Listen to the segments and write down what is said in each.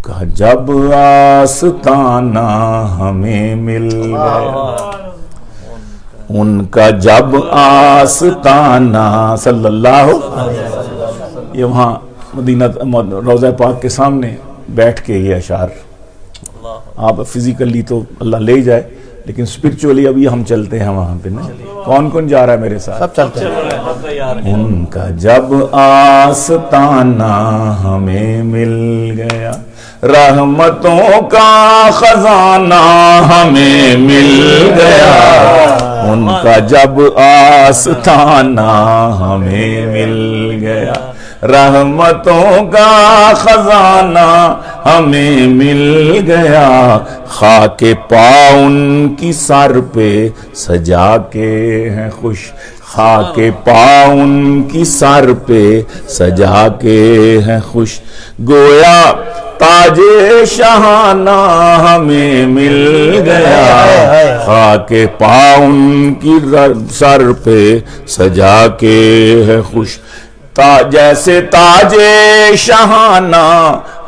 کا جب آستانہ ہمیں مل گیا، ان کا جب آستانہ صلی اللہ، یہ وہاں مدینہ روضہ پاک کے سامنے بیٹھ کے یہ اشعار، آپ فزیکلی تو اللہ لے جائے لیکن اسپرچولی ابھی ہم چلتے ہیں وہاں پہ نا. کون کون جا رہا ہے میرے ساتھ؟ سب چلتے ہیں. ان کا جب آستانہ ہمیں مل گیا، رحمتوں کا خزانہ ہمیں مل گیا، ان کا جب آستانہ ہمیں مل گیا، رحمتوں کا خزانہ ہمیں مل گیا، خاک پا ان کی سر پہ سجا کے ہیں خوش، خاک پا ان کی سر پہ سجا کے ہیں خوش، گویا تاج شہانہ ہمیں مل گیا، خاک پا ان کی سر پہ سجا کے ہے خوش، جیسے تاج شہانہ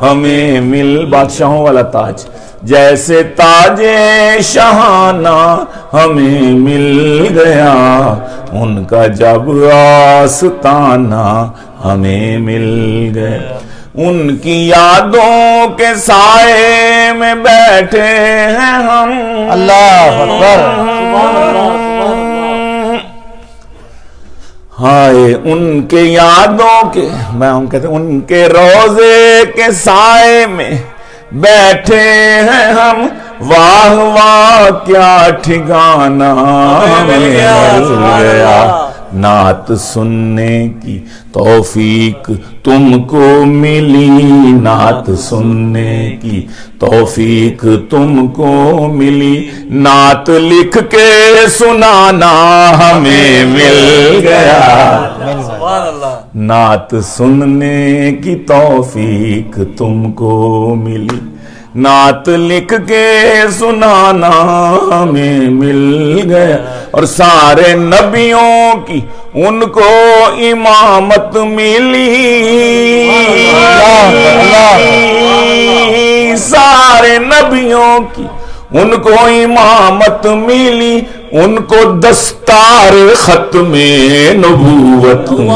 ہمیں بادشاہوں والا تاج، جیسے تاج شہانہ ہمیں مل گیا، ان کا جب آستانہ ہمیں مل گیا، ان کی یادوں کے سائے میں بیٹھے ہیں ہم، اللہ اکبر، ہائے ان کے یادوں کے، میں ہم کہتے ہیں ان کے روضے کے سائے میں بیٹھے ہیں ہم، واہ واہ کیا ٹھکانہ ہمیں مل گیا، نعت سننے کی توفیق تم کو ملی، نعت سننے کی توفیق تم کو ملی، نعت لکھ کے سنانا ہمیں مل گیا، نعت سننے کی توفیق تم کو ملی، نعت لکھ کے سنانا ہمیں مل گیا، اور سارے نبیوں کی ان کو امامت ملی، سارے نبیوں کی ان کو امامت ملی، ان کو دستار ختم نبوت ملی،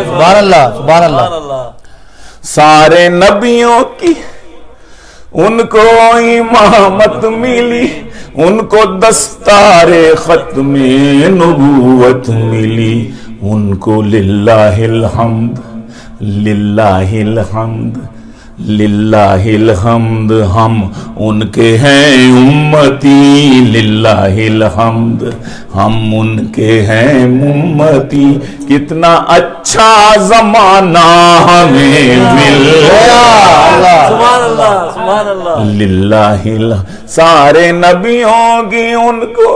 سبحان اللہ سبحان اللہ، سارے نبیوں کی ان کو امامت ملی، ان کو دستار ختم نبوت ملی، ان کو للہ الحمد للہ الحمد للہ الحمد، ہم ان کے ہیں امتی، للہ الحمد ہم ان کے ہیں امتی، کتنا اچھا زمانہ ہمیں مل گیا، سبحان اللہ سبحان اللہ، للہ سارے نبیوں کی ان کو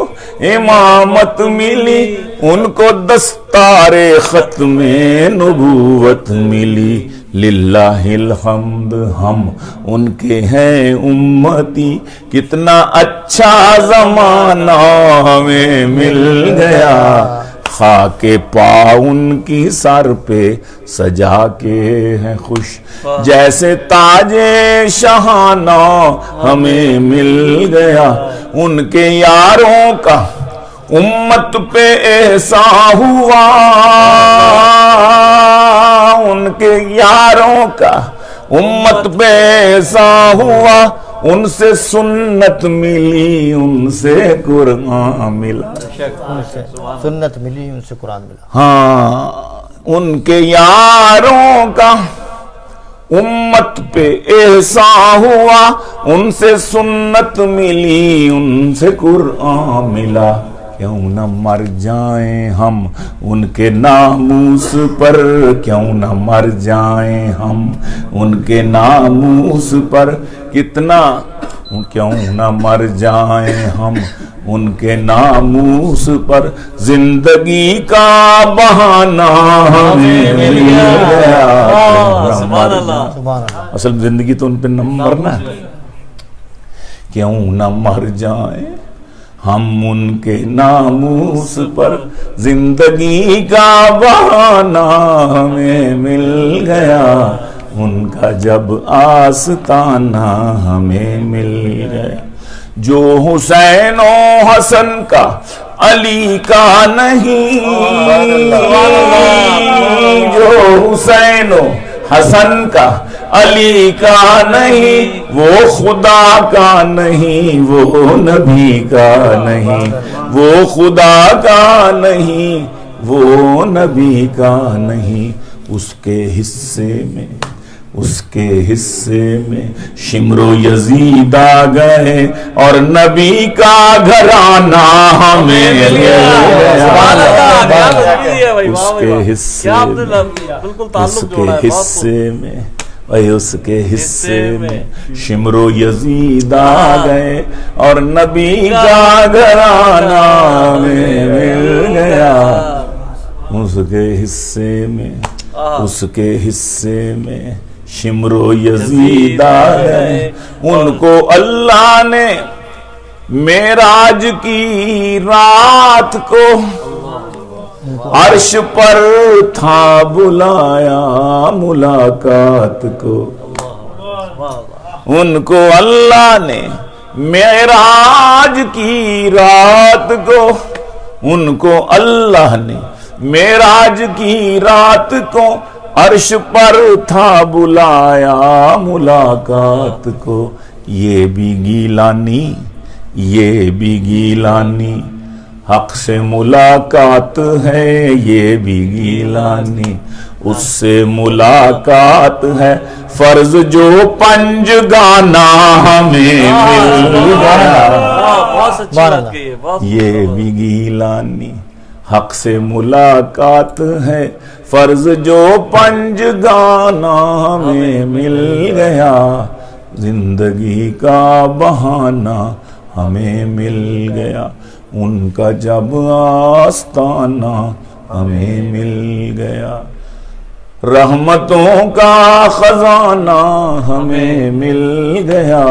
امامت ملی، ان کو دستار ختم نبوت ملی، للہ الحمد ہم ان کے ہیں امتی، کتنا اچھا زمانہ ہمیں مل گیا، خاک پا ان کی سر پہ سجا کے ہیں خوش، جیسے تاج شہانہ ہمیں مل گیا، ان کے یاروں کا امت پہ احسان ہوا، ان کے یاروں کا امت پہ احسان ہوا، ان سے سنت ملی، ان سے قرآن ملا، سنت ملی، ان سے قرآن ملا، ہاں ان کے یاروں کا امت پہ احسان ہوا، ان سے سنت ملی، ان سے قرآن ملا، کیوں نہ مر جائیں ہم ان کے ناموس پر، کیوں نہ مر جائیں ہم ان کے ناموس پر، کتنا کیوں نہ مر جائیں ہم ان کے ناموس پر، زندگی کا بہانہ ہمیں مل گیا، سبحان اللہ، سبحان اللہ، اصل زندگی تو ان پہ نہ مرنا ہے، کیوں نہ مر جائیں ہم ان کے ناموس پر، زندگی کا بہانہ ہمیں مل گیا، ان کا جب آستانہ ہمیں مل گیا. جو حسین و حسن کا علی کا نہیں، جو حسین و حسن کا علی کا نہیں، وہ خدا کا نہیں، وہ نبی کا نہیں، وہ خدا کا نہیں، وہ نبی کا نہیں. اس کے حصے میں، اس کے حصے میں شمر و یزید آ گئے اور نبی کا گھرانہ ہمیں مل گیا. اس کے حصے میں، اس کے حصے میں، اس کے حصے میں شمر و یزید آ گئے اور نبی کا گھرانہ ہمیں مل گیا. اس کے حصے میں، اس کے حصے میں شمر و یزید آ گئے. ان کو اللہ نے معراج کی رات کو عرش پر تھا بلایا ملاقات کو. ان کو اللہ نے معراج کی رات کو، ان کو اللہ نے معراج کی رات کو عرش پر تھا بلایا ملاقات کو. یہ بھی گیلانی، یہ بھی گیلانی حق سے ملاقات ہے، یہ بھی گیلانی اس سے ملاقات ہے. فرض جو پنج گانا ہمیں مل گیا، یہ بھی گیلانی حق سے ملاقات ہے. فرض جو پنج گانا ہمیں مل گیا، زندگی کا بہانہ ہمیں مل گیا. ان کا جب آستانہ ہمیں مل گیا، رحمتوں کا خزانہ ہمیں مل گیا.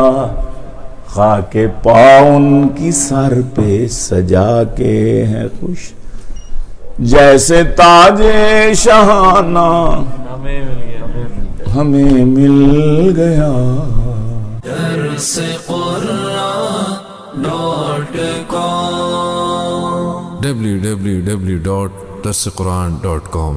خاک پاؤں ان کی سر پہ سجا کے ہیں خوش، جیسے تاج شہانہ ہمیں مل گیا. www.darsequran.com